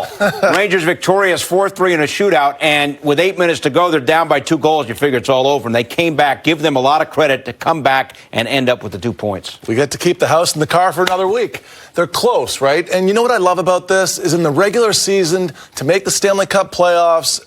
well. Rangers victorious 4-3 in a shootout, and with 8 minutes to go, they're down by 2 goals. You figure it's all over, and they came back. Give them a lot of credit to come back and end up with the 2 points. We get to keep the house in the car for another week. They're close, right? And you know what I love about this is in the regular season, to make the Stanley Cup playoffs,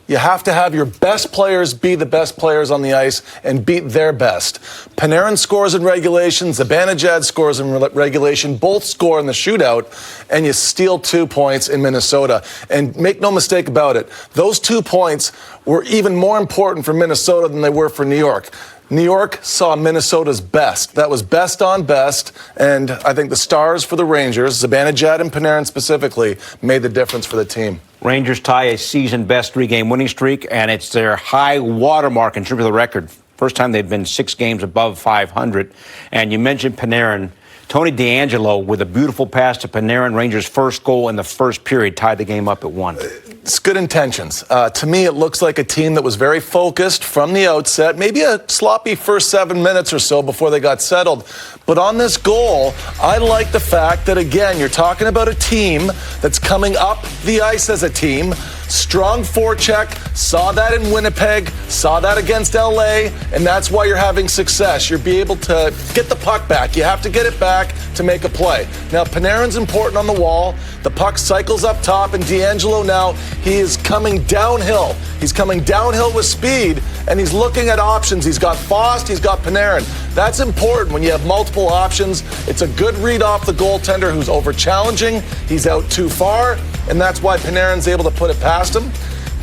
you have to have your best players be the best players on the ice and beat their best. Panarin scores in regulation, Zibanejad scores in regulation, both score in the shootout, and you steal 2 points in Minnesota. And make no mistake about it, those 2 points were even more important for Minnesota than they were for New York. New York saw Minnesota's best. That was best on best, and I think the stars for the Rangers, Zibanejad and Panarin specifically, made the difference for the team. Rangers tie a season-best 3-game winning streak, and it's their high watermark in terms of the record. First time they've been 6 games above 500. And you mentioned Panarin. Tony DeAngelo with a beautiful pass to Panarin. Rangers' first goal in the first period tied the game up at 1. It's good intentions. To me, it looks like a team that was very focused from the outset, maybe a sloppy first 7 minutes or so before they got settled. But on this goal, I like the fact that, again, you're talking about a team that's coming up the ice as a team. Strong forecheck, saw that in Winnipeg, saw that against LA, and that's why you're having success. You'll be able to get the puck back. You have to get it back to make a play. Now, Panarin's important on the wall. The puck cycles up top, and DeAngelo now, he is coming downhill. He's coming downhill with speed, and he's looking at options. He's got Fost, he's got Panarin. That's important when you have multiple options. It's a good read off the goaltender who's over-challenging. He's out too far, and that's why Panarin's able to put it past him.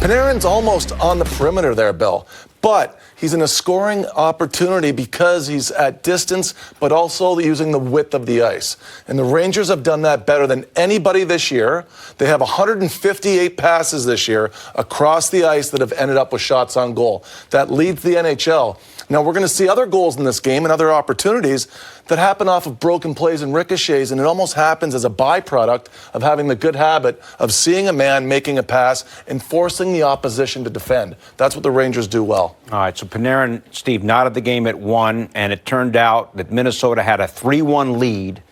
Panarin's almost on the perimeter there, Bill. But he's in a scoring opportunity because he's at distance, but also using the width of the ice. And the Rangers have done that better than anybody this year. They have 158 passes this year across the ice that have ended up with shots on goal. That leads the NHL. Now, we're going to see other goals in this game and other opportunities that happen off of broken plays and ricochets, and it almost happens as a byproduct of having the good habit of seeing a man making a pass and forcing the opposition to defend. That's what the Rangers do well. All right, so Panarin, Steve, knotted the game at 1, and it turned out that Minnesota had a 3-1 lead,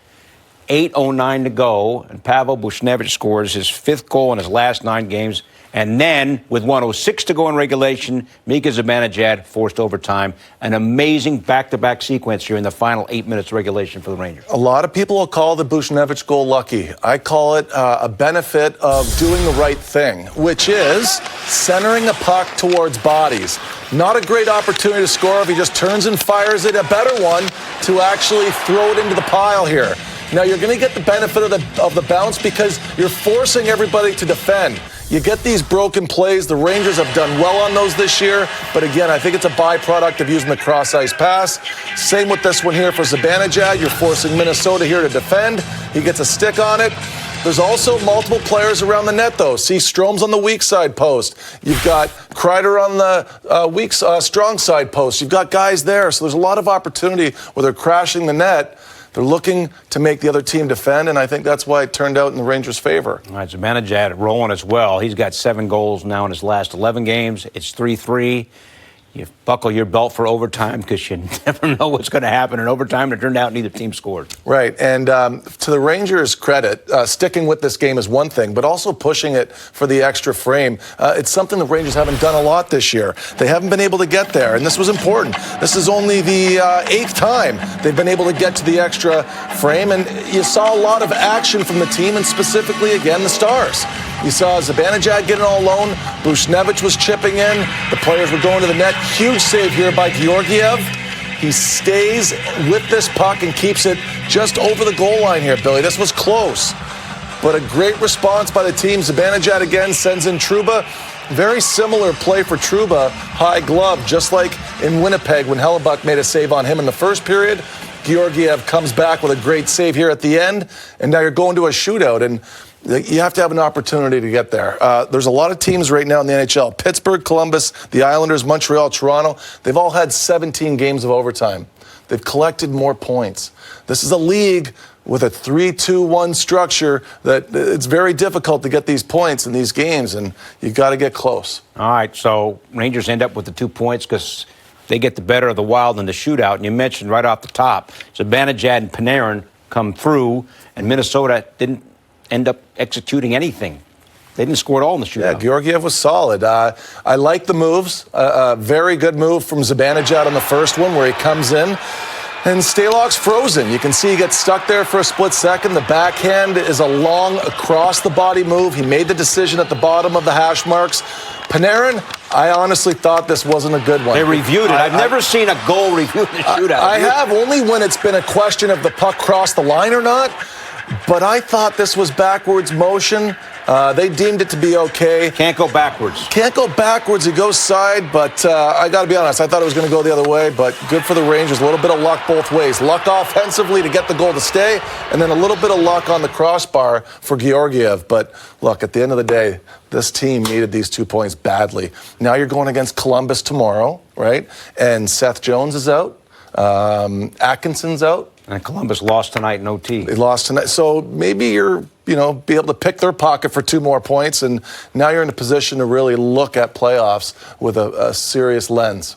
8:09 to go, and Pavel Buchnevich scores his 5th goal in his last 9 games. And then, with 1:06 to go in regulation, Mika Zibanejad forced overtime. An amazing back-to-back sequence here in the final 8 minutes of regulation for the Rangers. A lot of people will call the Buchnevich goal lucky. I call it a benefit of doing the right thing, which is centering a puck towards bodies. Not a great opportunity to score if he just turns and fires it. A better one to actually throw it into the pile here. Now, you're going to get the benefit of the bounce because you're forcing everybody to defend. You get these broken plays. The Rangers have done well on those this year. But again, I think it's a byproduct of using the cross-ice pass. Same with this one here for Zibanejad. You're forcing Minnesota here to defend. He gets a stick on it. There's also multiple players around the net, though. See, Strome's on the weak side post. You've got Kreider on the strong side post. You've got guys there. So there's a lot of opportunity where they're crashing the net. They're looking to make the other team defend, and I think that's why it turned out in the Rangers' favor. All right, Zibanejad rolling as well. He's got 7 goals now in his last 11 games. It's 3-3. You buckle your belt for overtime because you never know what's going to happen in overtime. It turned out neither team scored. Right, and to the Rangers' credit, sticking with this game is one thing, but also pushing it for the extra frame. It's something the Rangers haven't done a lot this year. They haven't been able to get there, and this was important. This is only the 8th time they've been able to get to the extra frame, and you saw a lot of action from the team, and specifically, again, the Stars. You saw Zibanejad getting all alone. Buchnevich was chipping in. The players were going to the net. Huge save here by Georgiev. He stays with this puck and keeps it just over the goal line here, Billy. This was close, but a great response by the team. Zibanejad again sends in Trouba. Very similar play for Trouba, high glove, just like in Winnipeg when Hellebuck made a save on him in the first period. Georgiev comes back with a great save here at the end, and now you're going to a shootout, and you have to have an opportunity to get there. There's a lot of teams right now in the NHL. Pittsburgh, Columbus, the Islanders, Montreal, Toronto. They've all had 17 games of overtime. They've collected more points. This is a league with a 3-2-1 structure that it's very difficult to get these points in these games, and you've got to get close. All right, so Rangers end up with the 2 points because they get the better of the Wild in the shootout. And you mentioned right off the top, Zibanejad and Panarin come through, and Minnesota didn't end up executing anything They didn't score at all in the shootout. Yeah, Georgiev was solid. I like the moves. A very good move from Zibanejad on the first one where he comes in. And Stalock's frozen. You can see he gets stuck there for a split second. The backhand is a long across-the-body move. He made the decision at the bottom of the hash marks. Panarin, I honestly thought this wasn't a good one. They reviewed it. I've never seen a goal reviewed in a shootout. I have, only when it's been a question of the puck crossed the line or not. But I thought this was backwards motion. They deemed it to be okay. Can't go backwards. Can't go backwards. He goes side, but I got to be honest. I thought it was going to go the other way, but good for the Rangers. A little bit of luck both ways. Luck offensively to get the goal to stay, and then a little bit of luck on the crossbar for Georgiev. But look, at the end of the day, this team needed these 2 points badly. Now you're going against Columbus tomorrow, right? And Seth Jones is out. Atkinson's out. And Columbus lost tonight in OT. They lost tonight. So maybe you're, be able to pick their pocket for 2 more points, and now you're in a position to really look at playoffs with a serious lens.